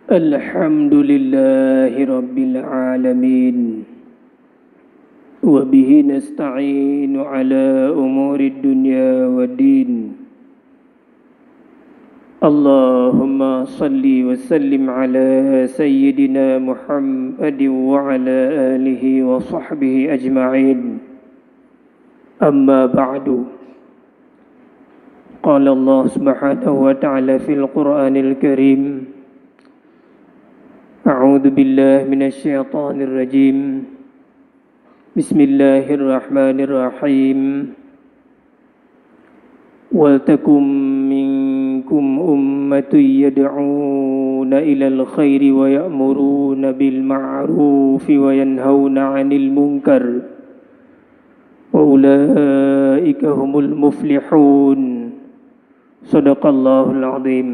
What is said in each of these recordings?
الحمد لله رب العالمين وبه نستعين على أمور الدنيا والدين اللهم صل وسلم على سيدنا محمد وعلى آله وصحبه أجمعين أما بعد قال الله سبحانه وتعالى في القرآن الكريم أعوذ بالله من الشيطان الرجيم بسم الله الرحمن الرحيم ولتكن منكم أمة يدعون إلى الخير ويأمرون بالمعروف وينهون عن المنكر وأولئك هم المفلحون صدق الله العظيم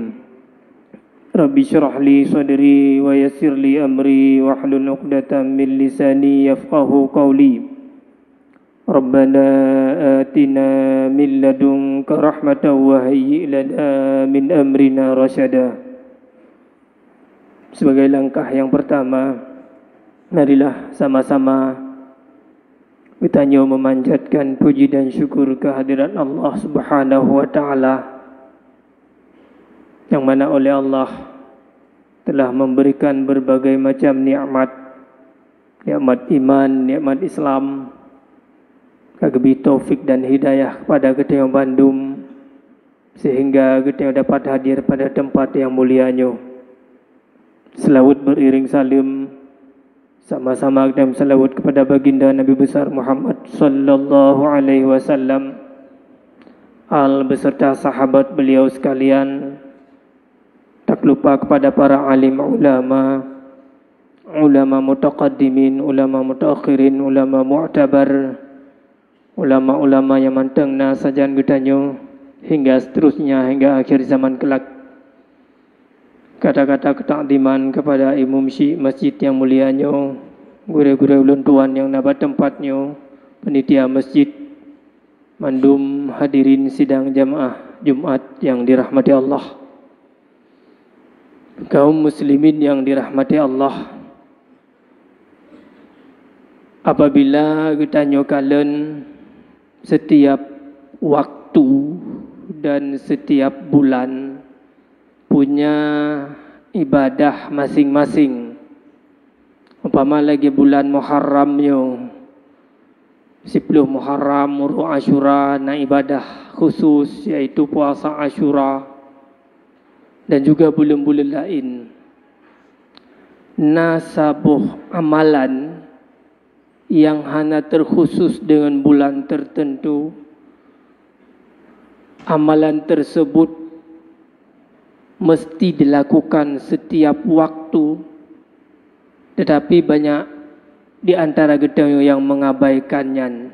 رب اشرح لي صدري ويسر لي أمري واحلل عقدة من لساني يفقه قولي ربنا آتنا من لدنك رحمة وهيئ لنا من أمرنا رشدا. Sebagai langkah yang pertama, marilah sama-sama kita memanjatkan puji dan syukur kehadirat Allah Subhanahu wa taala yang mana oleh Allah telah memberikan berbagai macam nikmat, nikmat iman, nikmat Islam, kagbi taufik dan hidayah kepada kita yang Bandung sehingga kita dapat hadir pada tempat yang mulianya. Selawat beriring salim sama-sama kita selawat kepada baginda Nabi besar Muhammad sallallahu alaihi wasallam, al beserta sahabat beliau sekalian. Tak lupa kepada para alim ulama, ulama mutaqaddimin, ulama mutaakhirin, ulama mu'tabar, ulama-ulama yang mantengna sajan getanyo hingga seterusnya hingga akhir zaman kelak. Kata-kata ketakdiman kepada imam masjid yang mulianyo, guru-guru ulun tuan yang nabat tempatnyo, panitia masjid, mandum hadirin sidang jamaah Jumat yang dirahmati Allah. Kaum muslimin yang dirahmati Allah, apabila kita nyokalan setiap waktu dan setiap bulan punya ibadah masing-masing, umpama lagi bulan Muharram yo 10 Muharram muru Asyura na ibadah khusus yaitu puasa Asyura dan juga bulan-bulan lain. Nasabuh amalan yang hanya terkhusus dengan bulan tertentu, amalan tersebut mesti dilakukan setiap waktu, tetapi banyak di antara kita yang mengabaikannya.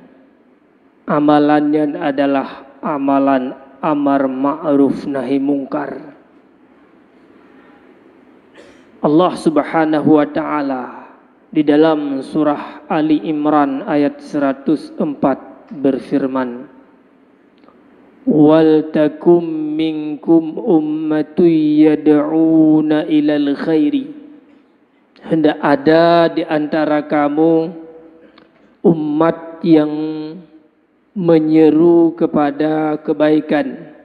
Amalannya adalah amalan amar ma'ruf nahi mungkar. Allah Subhanahu wa taala di dalam surah Ali Imran ayat 104 berfirman, wal takum minkum ummatun yad'una ilal khairi, hendak ada di antara kamu umat yang menyeru kepada kebaikan,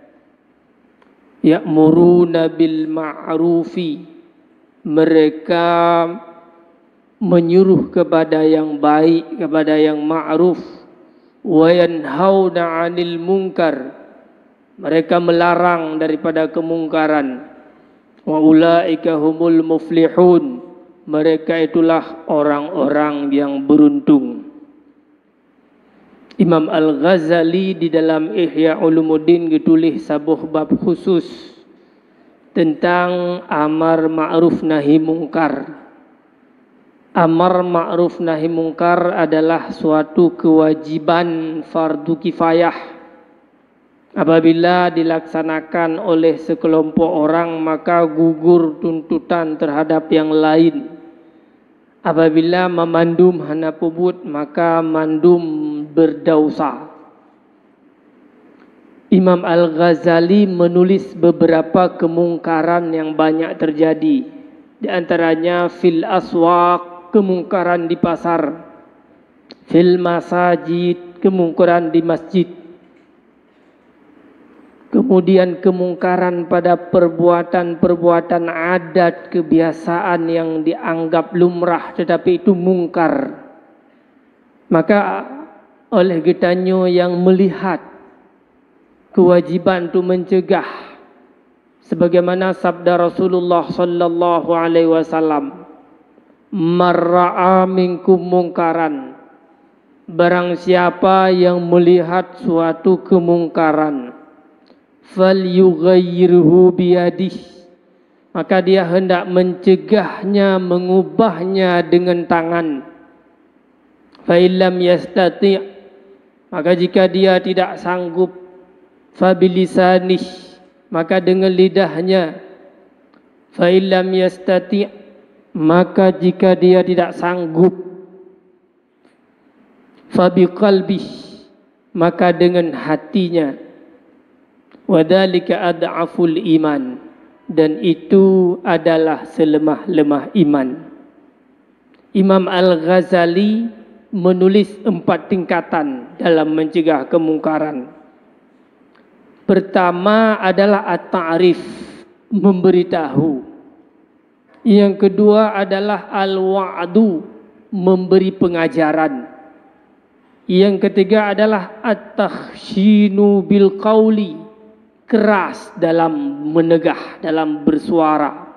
ya'muruna bil ma'rufi, mereka menyuruh kepada yang baik, kepada yang ma'ruf, wa yanhauna 'anil munkar, mereka melarang daripada kemungkaran, wa ulaika humul muflihun, mereka itulah orang-orang yang beruntung. Imam Al-Ghazali di dalam Ihya Ulumuddin ditulis sabuh bab khusus tentang amar ma'ruf nahi mungkar. Amar ma'ruf nahi mungkar adalah suatu kewajiban fardu kifayah. Apabila dilaksanakan oleh sekelompok orang maka gugur tuntutan terhadap yang lain. Apabila memandum hana pubut maka mandum berdausa. Imam Al-Ghazali menulis beberapa kemungkaran yang banyak terjadi Di antaranya fil aswaq, kemungkaran di pasar, fil masajid, kemungkaran di masjid. Kemudian kemungkaran pada perbuatan-perbuatan adat, kebiasaan yang dianggap lumrah tetapi itu mungkar. Maka oleh getanyo yang melihat kewajiban untuk mencegah, sebagaimana sabda Rasulullah sallallahu alaihi wasallam, marra'a minkum mungkaran, barang siapa yang melihat suatu kemungkaran, falyughayyirhu biyadihi, maka dia hendak mencegahnya, mengubahnya dengan tangan. Fa illam yastati', maka jika dia tidak sanggup, fa bilisanih, maka dengan lidahnya. Fa illam yastati', maka jika dia tidak sanggup, fa biqalbih, maka dengan hatinya. Wadzalika ad'aful iman, dan itu adalah selemah-lemah iman. Imam Al-Ghazali menulis 4 tingkatan dalam mencegah kemungkaran. Pertama adalah at-ta'rif, memberitahu. Yang kedua adalah al-wa'du, memberi pengajaran. Yang ketiga adalah at-takhshinu bil qawli, keras dalam menegah, dalam bersuara.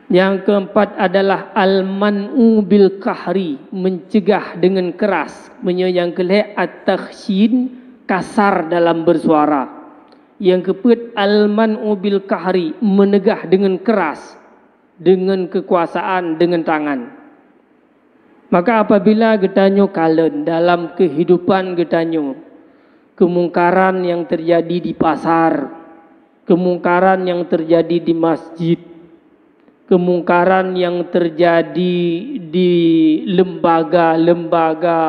Yang keempat adalah al-man'u bil kahri, mencegah dengan keras. Yang kelima at-takhshin, kasar dalam bersuara. Yang keempat al-man'u bil kahri, menegah dengan keras, dengan kekuasaan, dengan tangan. Maka apabila getanyo kalen dalam kehidupan getanyo, kemungkaran yang terjadi di pasar, kemungkaran yang terjadi di masjid, kemungkaran yang terjadi di lembaga-lembaga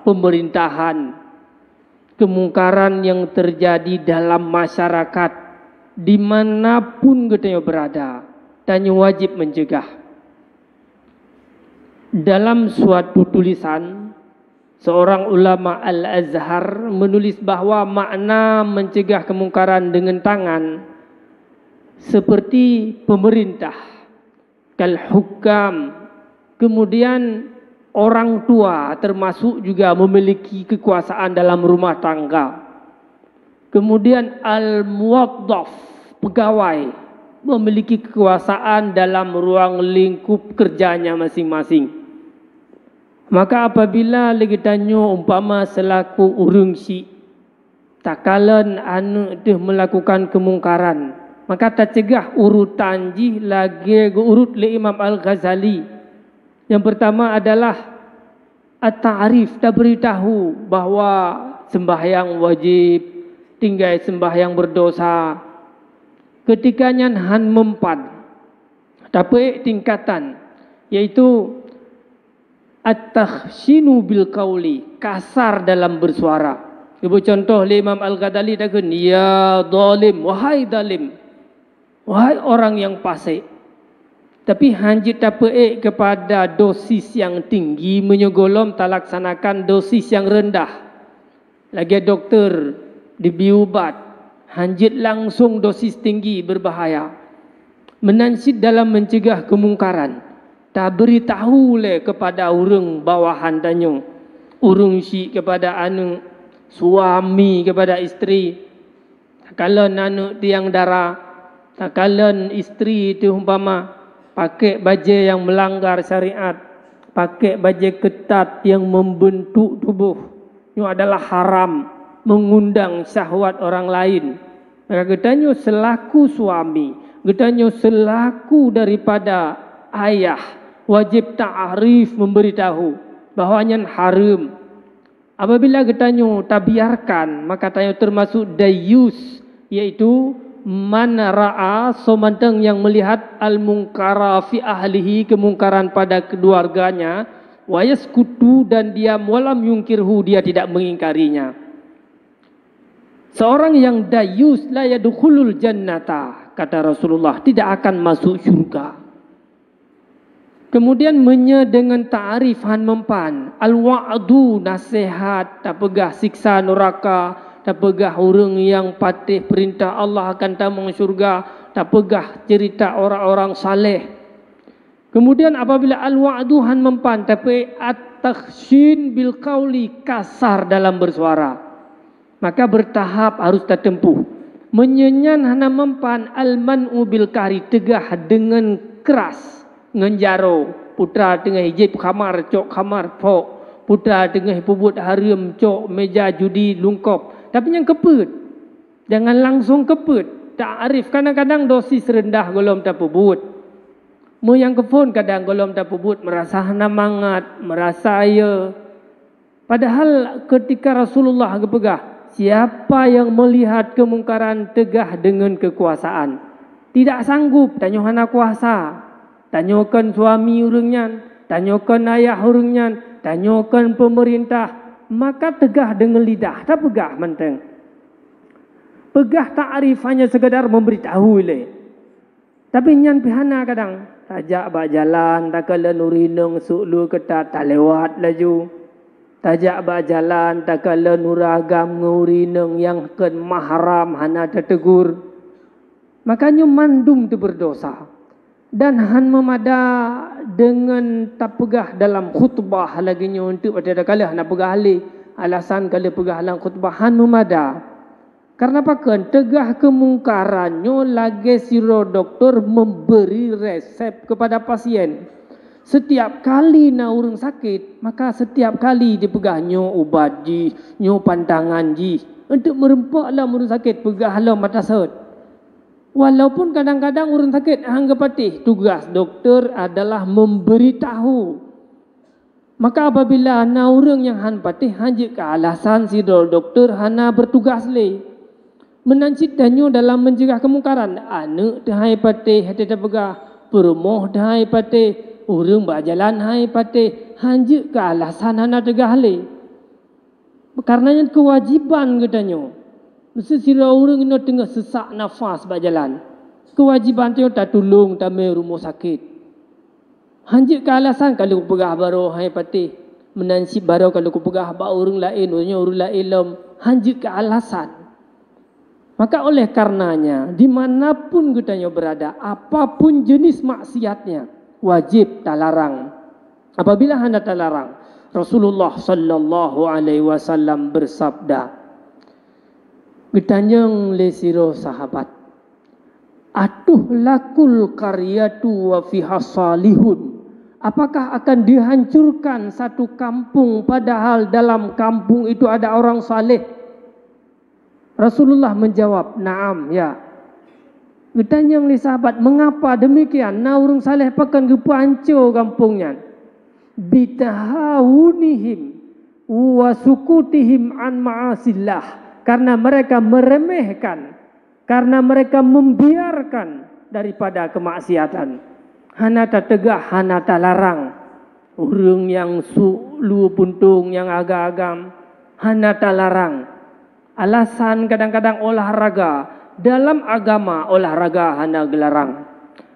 pemerintahan, kemungkaran yang terjadi dalam masyarakat, dimanapun kita berada, tanya wajib mencegah. Dalam suatu tulisan, seorang ulama Al-Azhar menulis bahawa makna mencegah kemungkaran dengan tangan seperti pemerintah, kal hukam, kemudian orang tua termasuk juga memiliki kekuasaan dalam rumah tangga. Kemudian al-muwaddaf, pegawai, memiliki kekuasaan dalam ruang lingkup kerjanya masing-masing. Maka apabila lagi tanya umpama selaku urang si takalan anu dia melakukan kemungkaran, maka tak cegah urutan ji lagi urut le Imam Al-Ghazali. Yang pertama adalah at-ta'rif, tak beritahu bahawa sembahyang wajib, tinggal sembahyang berdosa. Ketikanya han mempan, tapi tingkatan, yaitu at-takhshinu bil qawli, kasar dalam bersuara. Ibu contoh Imam Al-Ghazali takun, ya zalim, wahai zalim, wahai orang yang fasik. Tapi hanjit tape kepada dosis yang tinggi, menyogolom tak laksanakan dosis yang rendah. Lagi doktor dibiubat, hanjit langsung dosis tinggi berbahaya. Menansid dalam mencegah kemungkaran, tak beritahu le kepada orang bawahan tanyo, orang si kepada anu, suami kepada isteri. Takalan anu tiang darah, takalan isteri itu umpama pakai baju yang melanggar syariat, pakai baju ketat yang membentuk tubuh, itu adalah haram, mengundang syahwat orang lain. Maka getanyo selaku suami, getanyo selaku daripada ayah, wajib ta'arif, memberitahu bahawanya haram. Apabila getanyo tak biarkan, maka tanyo termasuk dayus, yaitu man ra'a, somanteng yang melihat al-mungkara fi ahlihi, kemungkaran pada keluarganya, wa yaskutu, dan dia walam yungkirhu, dia tidak mengingkarinya. Seorang yang dayus la yadkhulul jannata, kata Rasulullah, tidak akan masuk syurga. Kemudian dengan ta'arif han mempan. Al-wa'du nasihat, tak pegah siksa neraka, tak pegah orang yang patih perintah Allah akan tamang syurga, tak pegah cerita orang-orang saleh. Kemudian apabila al-wa'du han mempan, tapi at-takhshin bil qawli, kasar dalam bersuara, maka bertahap harus tertempuh. Menyenyan hana mempan, al-man'u bil kari, tegah dengan keras, ngenjaro. Putra tengah hijab kamar, cok kamar, pok. Putra tengah pubut harim, cok meja judi, lungkop. Tapi yang keput. Jangan langsung keput. Ta'arif kadang-kadang dosis rendah golom tak pubut. Mu yang kefon kadang golom tak pubut, merasa hana mangat, merasa ya. Padahal ketika Rasulullah kepegah, siapa yang melihat kemungkaran tegah dengan kekuasaan, tidak sanggup, tanya hana kuasa. Tanyakan suami urangnya, tanyakan ayah urangnya, tanyakan pemerintah, maka tegah dengan lidah, tak pegah menteng. Pegah ta'arif hanya sekadar memberitahu le. Tapi nyan pihana kadang tajak bak jalan, tak kala nurineng suklu ketat tak lewat laju. Tajak bak jalan, tak kala nuragam ngurineng yang ken mahram hana tertegur. Makanya mandum tu berdosa. Dan han memada dengan tak pegah dalam khutbah lagi nya untuk pada kala nak pegah ali alasan kala pegah dalam khutbah han memada. Karena pakan tegah kemungkarannya lagi siro doktor memberi resep kepada pasien. Setiap kali na orang sakit, maka setiap kali dipegah nyo ubat ji, nyo pantangan ji. Untuk merempaklah orang sakit, pegahlah mata sot. Walaupun kadang-kadang orang sakit anggap patih, tugas doktor adalah memberitahu. Maka apabila na orang yang han patih hanjik ke alasan si doktor hana bertugas le. Menancit danyo dalam mencegah kemungkaran. Anak dahai patih hati terpegah, perumoh dahai patih, orang berjalan hai patih, hanjik ke alasan hana tegah le. Karenanya kewajiban katanya. Mesti sila orang ini tengah sesak nafas berjalan. Kewajiban dia tak tolong tamai rumah sakit. Hanjik ke alasan kalau pegah baru hai patih. Menansib baru kalau pegah ba orang lain, orang lain lom. Hanjik ke alasan. Maka oleh karenanya, dimanapun kita berada, apapun jenis maksiatnya, wajib tak larang. Apabila hendak tak larang, Rasulullah sallallahu alaihi wasallam bersabda, Getanyang le siro sahabat, atuh lakul karyatu wa fiha salihun. Apakah akan dihancurkan satu kampung padahal dalam kampung itu ada orang saleh? Rasulullah menjawab, naam, ya. Getanyang le sahabat, mengapa demikian? Na orang saleh pakan gepa hancur kampungnya. Bitahawunihim wa sukutihim an ma'asillah. Karena mereka meremehkan, karena mereka membiarkan daripada kemaksiatan. Hana tak tegah, hana tak larang. Orang yang lu puntung, yang agak-agam, hana tak larang. Alasan kadang-kadang olahraga. Dalam agama olahraga hana gelarang.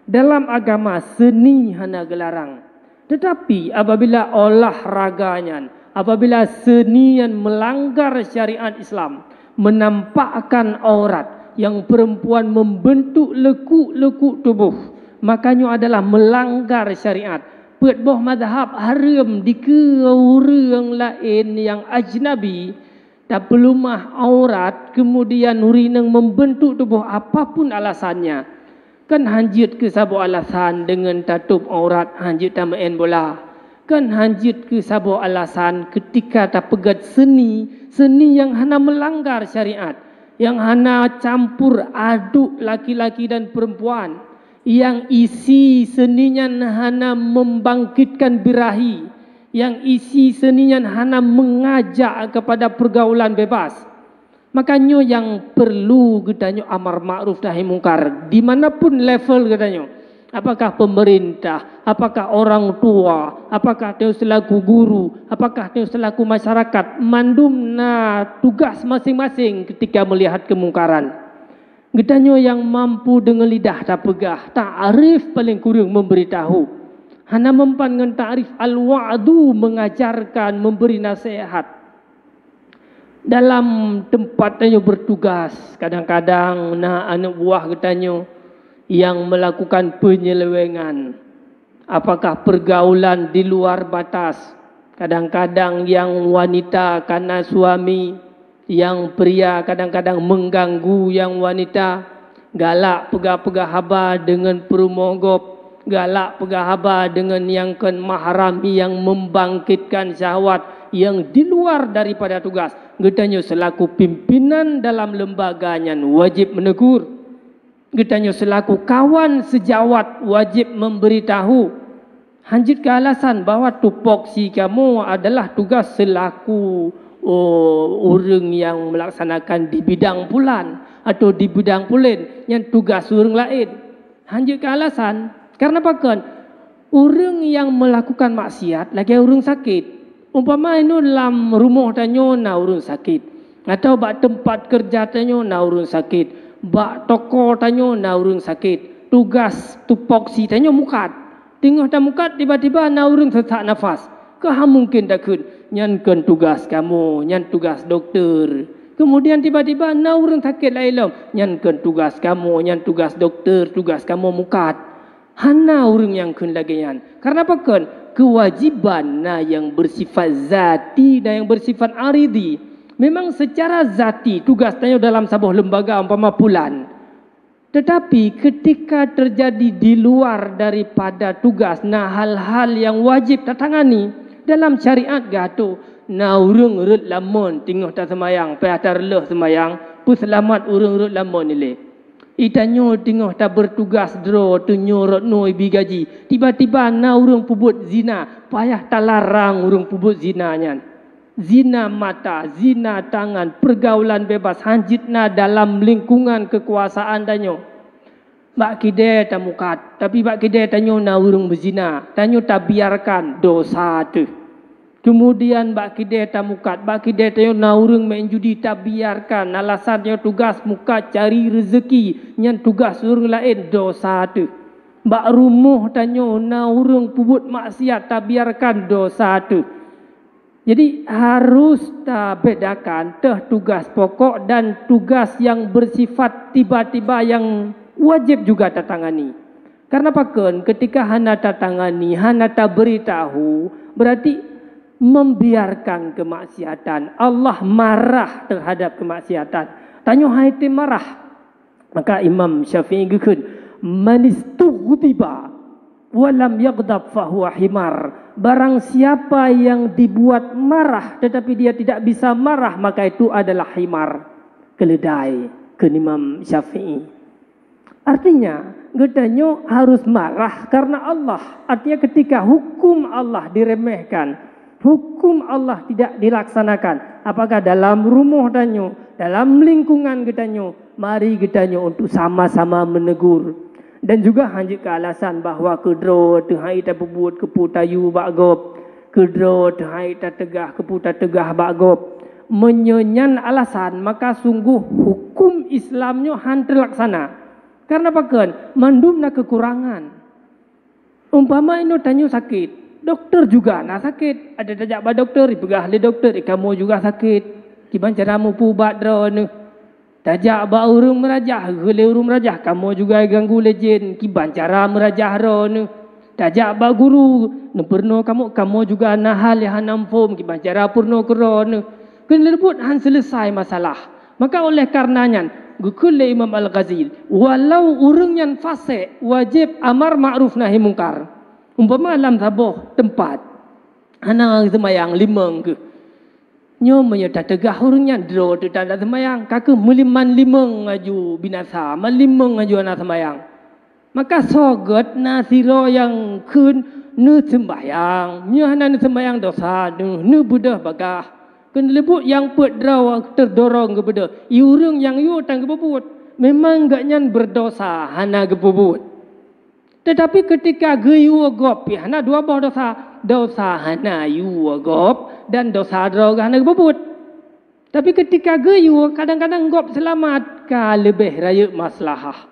Dalam agama seni hana gelarang. Tetapi apabila olahraganya, apabila seni yang melanggar syariat Islam, menampakkan aurat, yang perempuan membentuk lekuk-lekuk tubuh, makanya adalah melanggar syariat. Petboh mazhab haram di orang lain yang ajnabi, tak pelumah aurat, kemudian urineng membentuk tubuh apapun alasannya. Kan hanjit ke sabo alasan dengan tatup aurat, hanjit tak main bola. Kan hanjit ke sabo alasan ketika tak pegat seni yang hana melanggar syariat, yang hana campur aduk laki-laki dan perempuan, yang isi seninya hana membangkitkan birahi, yang isi seninya hana mengajak kepada pergaulan bebas. Makanya yang perlu katanya amar ma'ruf nahi mungkar dimanapun level katanya. Apakah pemerintah, apakah orang tua, apakah dia selaku guru, apakah dia selaku masyarakat, mandumna tugas masing-masing ketika melihat kemungkaran. Gedanyo yang mampu dengan lidah tak pegah, ta'arif paling kurang memberitahu. Hana mempan dengan ta'rif al-wa'du, mengajarkan, memberi nasihat. Dalam tempat tanya bertugas, kadang-kadang anak buah katanya yang melakukan penyelewengan. Apakah pergaulan di luar batas? Kadang-kadang yang wanita karena suami, yang pria kadang-kadang mengganggu yang wanita, galak pegah-pegah haba dengan perumogop, galak pegah haba dengan yang kan mahram yang membangkitkan syahwat yang di luar daripada tugas. Getanya selaku pimpinan dalam lembaganya wajib menegur. Getanya selaku kawan sejawat wajib memberitahu. Hanjit ke alasan bahawa tupoksi kamu adalah tugas selaku orang yang melaksanakan di bidang pulan atau di bidang pulen yang tugas orang lain. Hanjit ke alasan karena pakan orang yang melakukan maksiat lagi orang sakit. Umpama itu dalam rumah tanya na orang sakit, atau bak tempat kerja tanya na orang sakit, bak toko tanya na orang sakit, tugas tupoksi tanya mukat, tengah dah mukat tiba-tiba na orang sesak nafas. Kah mungkin tak kun nyankan tugas kamu, nyan tugas doktor. Kemudian tiba-tiba na orang sakit lain nyankan tugas kamu, nyan tugas doktor, tugas kamu mukat. Hana orang yang kun lagi yan. Karena apa kun? Kewajiban yang bersifat zati dan yang bersifat aridi. Memang secara zati tugas tanya dalam sebuah lembaga umpama pulan. Tetapi ketika terjadi di luar daripada tugas, hal-hal yang wajib tertangani dalam syariat gato, urung urut lamon tengah tak semayang, pihak leh semayang, pu selamat urung urut lamon nilai. Itanyo tengah tak bertugas dro tu nyorot noi bigaji. Tiba-tiba urung pubut zina, payah talarang urung pubut zinanya. Zina mata, zina tangan, pergaulan bebas hanjitna dalam lingkungan kekuasaan tanyo. Bak kide tak mukat, tapi bak kide tanyo urung berzina, tanyo tak biarkan dosa tu. Kemudian bak kide tak mukat, bak kide tanyo urung main judi tak biarkan, alasannya tugas mukat cari rezeki, nyan tugas urung lain dosa tu. Bak rumuh tanyo urung pubut maksiat tak biarkan dosa tu. Jadi harus tak bedakan tugas pokok dan tugas yang bersifat tiba-tiba yang wajib juga tertangani. Karena pakan ketika hana tertangani, hana tak beritahu, berarti membiarkan kemaksiatan. Allah marah terhadap kemaksiatan. Tanya haiti marah. Maka Imam Syafi'i gekun, manistughdiba walam yaghdab fahuwa himar. Barang siapa yang dibuat marah tetapi dia tidak bisa marah, maka itu adalah himar, keledai. Ke Imam Syafi'i. Artinya, gedanyo harus marah karena Allah. Artinya ketika hukum Allah diremehkan, hukum Allah tidak dilaksanakan, apakah dalam rumah danyo, dalam lingkungan gedanyo, mari gedanyo untuk sama-sama menegur. Dan juga hanjit ke alasan bahawa kedro tehai tak berbuat keputayu bagop, kedro tehai tak tegah keputa tegah bagop, menyenyan alasan, maka sungguh hukum Islamnya han terlaksana. Karena pakan mandumna kekurangan. Umpama ino tanyo sakit, doktor juga nak sakit, ada tajak ba doktor, ipegah le doktor, kamu juga sakit. Kiban caramu pubat drone. Tajak ba urung merajah, gele urung merajah, kamu juga ganggu lejen, kiban cara merajah drone. Tajak ba guru, neperno kamu juga nahal ya hanampom, kiban cara purno krone. Kena rebut han selesai masalah. Maka oleh karenanya Gukule Imam Al-Ghazali, walau urang yang fasik wajib amar ma'ruf nahi mungkar. Umpama dalam sebuah tempat anak semayang limang ke, nyo menyata tegah urangnya dro tu tanda semayang, kakak meliman limang aju binasa, melimang aju anak semayang. Maka sogot nasiro yang kun nu sembayang, nyo anak sembayang dosa, nu budah bagah. Kena lebut yang pedraw terdorong kepada iurung yang tang kebubut. Memang gaknyan berdosa hana kebubut. Tetapi ketika geyu gop hana dua bah dosa, dosa hana yu gop dan dosa drog hana kebubut. Tapi ketika geyu kadang-kadang gop selamat ka lebih raya maslahah.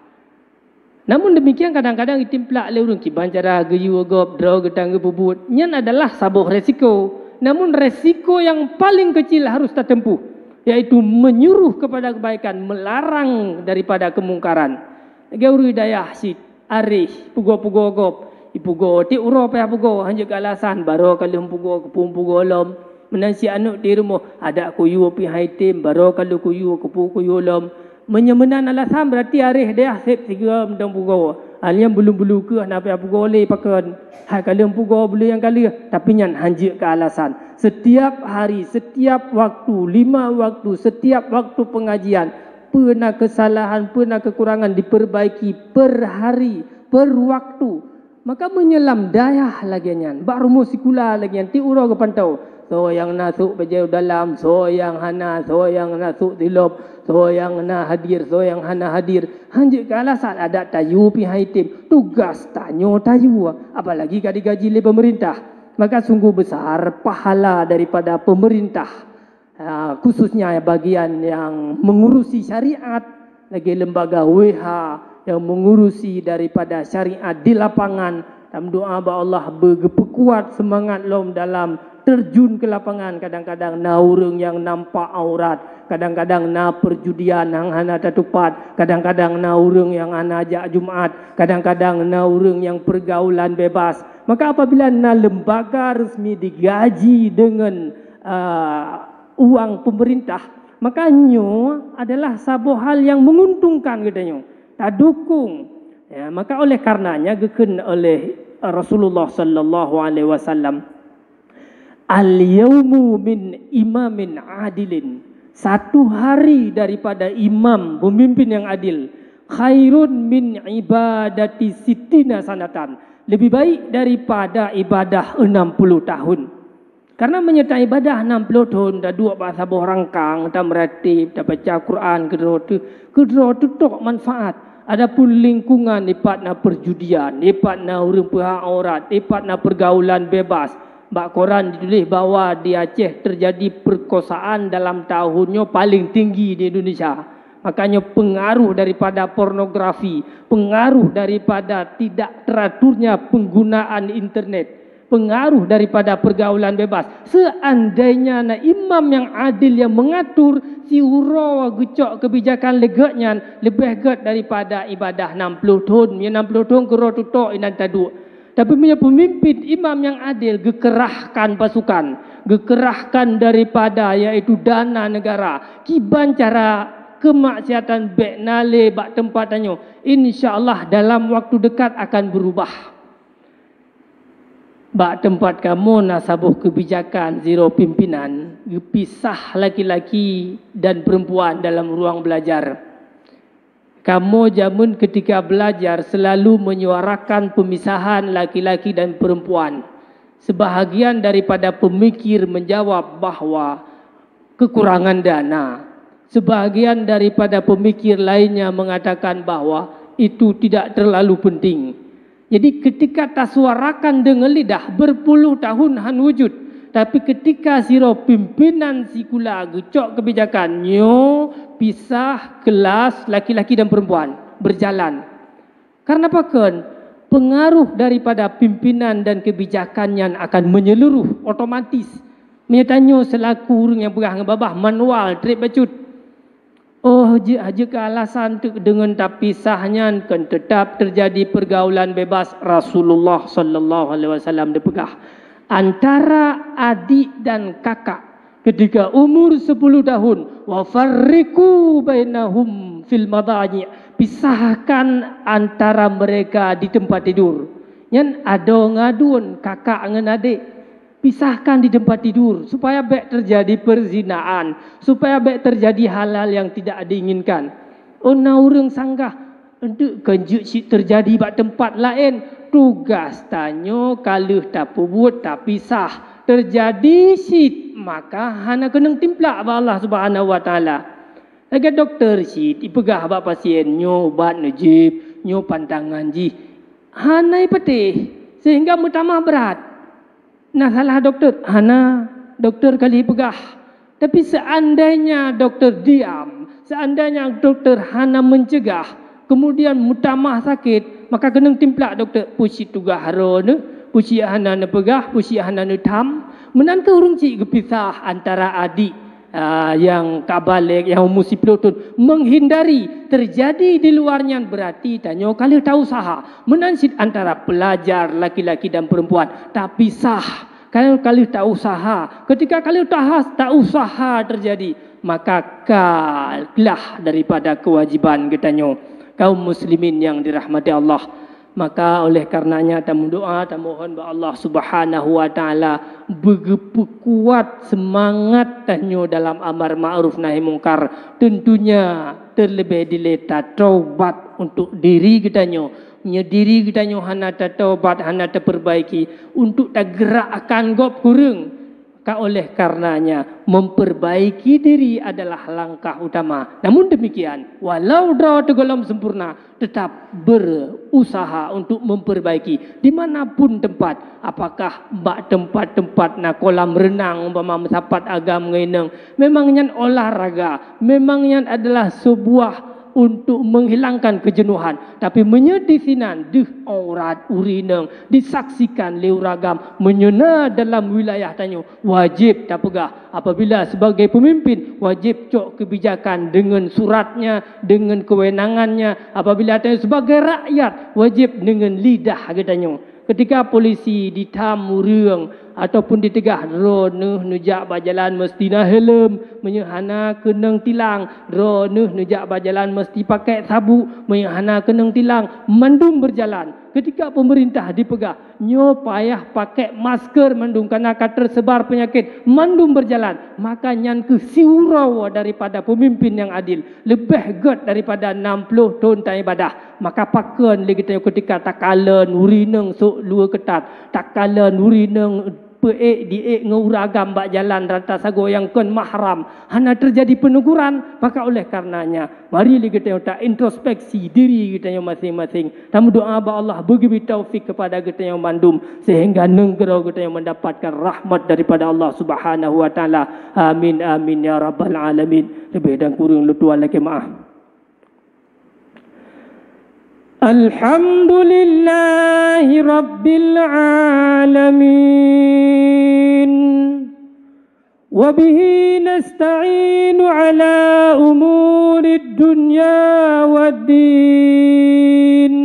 Namun demikian kadang-kadang itimplak le urang kiban cara geyu gop draw getang gebubut. Nyan adalah sabuh resiko. Namun resiko yang paling kecil harus kita tempuh, yaitu menyuruh kepada kebaikan, melarang daripada kemungkaran. Gauru hidayah si arih pugo-pugo gop. Ipugo ti uro pa pugo hanya alasan baro kalau pugo kepung pugo lom. Menansi anak di rumah ada kuyu pi haitim baro kalau kuyu kepu kuyu lom. Menyemenan alasan berarti arih dia sep tiga mendang pugo. Aliam belum-belum ke nak pugo le pakan. Hai kalau pugo boleh yang kali tapi nyan hanjik ke alasan. Setiap hari, setiap waktu, 5 waktu, setiap waktu pengajian, pernah kesalahan, pernah kekurangan diperbaiki per hari, per waktu. Maka menyelam dayah lagi nyan. Bak rumus sikula lagi nyan. Ti uro ke pantau. So yang nasuk bejau dalam, so yang hana, so yang nasuk tilop, so yang na hadir, so yang hana hadir. Hanjik ke alasan ada tayu pi haitim. Tugas tanyo tayu. Apalagi kad digaji oleh pemerintah. Maka sungguh besar pahala daripada pemerintah. Khususnya bagian yang mengurusi syariat. Lagi lembaga WH yang mengurusi daripada syariat di lapangan. Dalam doa Allah berkuat semangat lom dalam terjun ke lapangan. Kadang-kadang na urang yang nampak aurat, kadang-kadang na perjudian yang hana tatupat, kadang-kadang na urang yang hana ajak Jumaat, kadang-kadang na urang yang pergaulan bebas. Maka apabila na lembaga resmi digaji dengan uang pemerintah, maka nyo adalah satu hal yang menguntungkan katanya. Tak dukung. Ya, maka oleh karenanya geken oleh Rasulullah sallallahu alaihi wasallam, al-yaumu min imamin adilin. Satu hari daripada imam pemimpin yang adil, khairun min ibadati sittina sanatan. Lebih baik daripada ibadah 60 tahun. Karena menyertai ibadah 60 tahun, dah dua bahasa borangkang, dah meratib, dah baca Quran, kedua tu tok manfaat. Adapun lingkungan ipat na perjudian, ipat na urang pihak aurat, ipat na pergaulan bebas. Bak Quran ditulis bahawa di Aceh terjadi perkosaan dalam tahunnya paling tinggi di Indonesia. Makanya pengaruh daripada pornografi, pengaruh daripada tidak teraturnya penggunaan internet, pengaruh daripada pergaulan bebas. Seandainya na imam yang adil yang mengatur, si hurau gecok kebijakan legaknya lebih get daripada ibadah 60 tahun. 60 tahun kero tutok inan taduk. Tapi punya pemimpin imam yang adil gekerahkan pasukan, gekerahkan daripada iaitu dana negara. Kiban cara kemaksiatan beknale bak tempatannya, insya-Allah dalam waktu dekat akan berubah. Bak tempat kamu nasabuh kebijakan zero pimpinan, pisah laki-laki dan perempuan dalam ruang belajar. Kamu jamun ketika belajar selalu menyuarakan pemisahan laki-laki dan perempuan. Sebahagian daripada pemikir menjawab bahawa kekurangan dana. Sebahagian daripada pemikir lainnya mengatakan bahawa itu tidak terlalu penting. Jadi ketika tak suarakan dengan lidah berpuluh tahun han wujud. Tapi ketika siro pimpinan sikula gecok kebijakan nyo pisah kelas laki-laki dan perempuan berjalan. Karena apa kan? Pengaruh daripada pimpinan dan kebijakannya akan menyeluruh otomatis. Menyetanyo selaku orang yang berah ngebabah manual trip bacut. Oh, jika alasan dengan tak pisahnya kan tetap terjadi pergaulan bebas. Rasulullah sallallahu alaihi wasallam dipegah antara adik dan kakak ketika umur 10 tahun, wa farriqu bainahum fil madaji, pisahkan antara mereka di tempat tidur. Nyan ada ngadun kakak dengan adik, pisahkan di tempat tidur supaya baik terjadi perzinaan, supaya baik terjadi hal-hal yang tidak diinginkan. Ona urang sanggah untuk kenjuk terjadi bak tempat lain. Tugas tanyo kalau tak buat tak pisah terjadi sit, maka hana kena timplak ba Allah Subhanahu wa taala. Lagi doktor sit ipegah ba pasien nyo ubat najib, nyo pantangan ji. Hana ipetih sehingga mutama berat. Nah salah doktor, hana doktor kali pegah. Tapi seandainya doktor diam, seandainya doktor hana mencegah, kemudian mutamah sakit, maka kena timplak doktor pusi tugas harona, pusi hanana pegah, pusi hanana tham, menanka urung cik kepisah antara adik yang kabalik, yang musipilotun, menghindari terjadi di luarnya, berarti tanya kalau tahu sah menansit antara pelajar laki-laki dan perempuan, tapi sah kalau tak usaha. Ketika kalau tak usaha terjadi, maka kalah daripada kewajiban katanya kaum muslimin yang dirahmati Allah. Maka oleh karenanya tamu doa, tamu mohon kepada Allah Subhanahu wa taala begitu kuat semangat tanya dalam amar ma'ruf nahi mungkar, tentunya terlebih diletak taubat untuk diri kitanya. Diri kitanya hana taubat, hana terperbaiki untuk tak gerak akan gop kurang. Oleh karenanya memperbaiki diri adalah langkah utama. Namun demikian, walau dah tergolong sempurna, tetap berusaha untuk memperbaiki dimanapun tempat. Apakah tempat-tempat nak kolam renang, umpama mensapat agam ngeneng, memangnya olahraga, memangnya adalah sebuah untuk menghilangkan kejenuhan, tapi menyedisinan aurat urineng disaksikan leuragam menyena dalam wilayah tanya wajib tak pegah. Apabila sebagai pemimpin wajib cok kebijakan dengan suratnya, dengan kewenangannya. Apabila tanya sebagai rakyat wajib dengan lidah katanya. Ketika polisi ditam urang ataupun ditegah ronuh nujak berjalan mesti na helm, menyahana kenang tilang, ronuh nujak berjalan mesti pakai sabuk, menyahana kenang tilang, mandum berjalan. Ketika pemerintah dipegah, nyo payah pakai masker mandum karena akan tersebar penyakit, mandum berjalan, maka nyan ke siurau daripada pemimpin yang adil, lebih god daripada 60 tahun tak ibadah. Maka pakan lagi ketika tak kala nurineng sok lua ketat, tak kala nurineng diek nguragam bak jalan rata sago yang kon mahram, hana terjadi peneguran. Maka oleh karenanya mari kita tak introspeksi diri kita yang masing-masing. Tamu doa ba Allah bagi taufik kepada kita yang mandum sehingga negara kita yang mendapatkan rahmat daripada Allah Subhanahu wa taala. Amin amin ya rabbal alamin. Lebih dan kurang lutuan lagi maaf. Alhamdulillahi Rabbil Alamin. Wabihi nasta'inu ala umuri dunya waddin.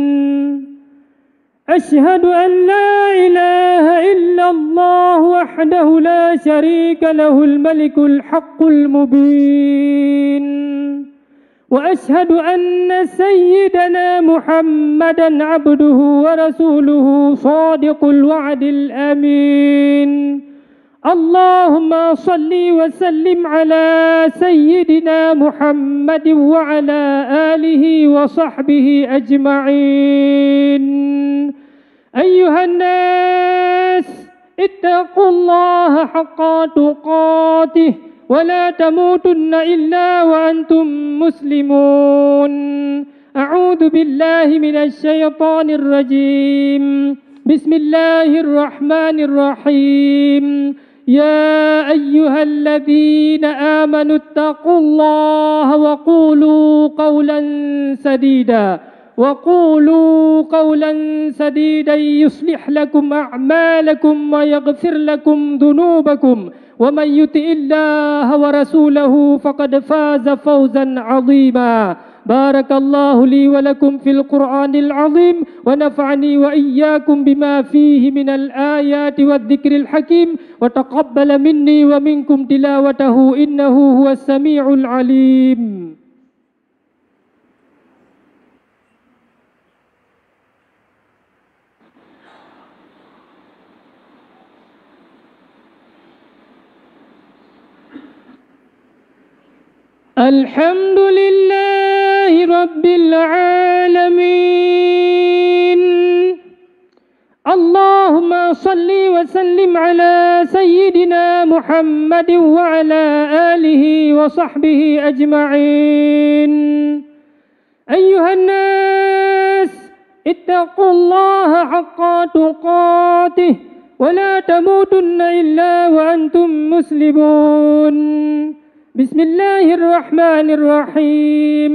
Ashhadu an la ilaha illallah wahdahu la syarika lahul malikul haqqul mubin. وأشهد أن سيدنا محمدا عبده ورسوله صادق الوعد الأمين. اللهم صل وسلم على سيدنا محمد وعلى آله وصحبه أجمعين. أيها الناس اتقوا الله حق تقاته ولا تموتن إلا وأنتم مسلمون. أعوذ بالله من الشيطان الرجيم. بسم الله الرحمن الرحيم. يا أيها الذين آمنوا اتقوا الله وقولوا قولا سديدا يصلح لكم أعمالكم ويغفر لكم ذنوبكم ومن يطع الله ورسوله فقد فاز فوزا عظيما. بارك الله لي ولكم في القرآن العظيم ونفعني وإياكم بما فيه من الآيات والذكر الحكيم وتقبل مني ومنكم تلاوته إنه هو السميع العليم. الحمد لله رب العالمين. اللهم صل وسلم على سيدنا محمد وعلى آله وصحبه أجمعين. أيها الناس اتقوا الله حق تقاته ولا تموتن إلا وأنتم مسلمون. بسم الله الرحمن الرحيم.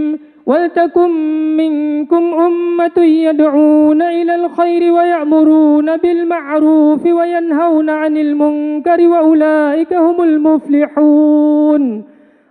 ولتكن منكم أمة يدعون إلى الخير ويأمرون بالمعروف وينهون عن المنكر وأولئك هم المفلحون.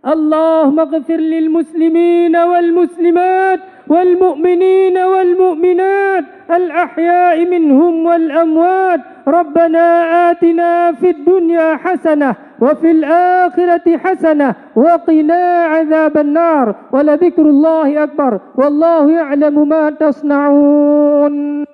اللهم اغفر للمسلمين والمسلمات والمؤمنين والمؤمنات الأحياء منهم والأموات. ربنا آتنا في الدنيا حسنة وفي الآخرة حسنة وقنا عذاب النار. ولذكر الله أكبر والله يعلم ما تصنعون.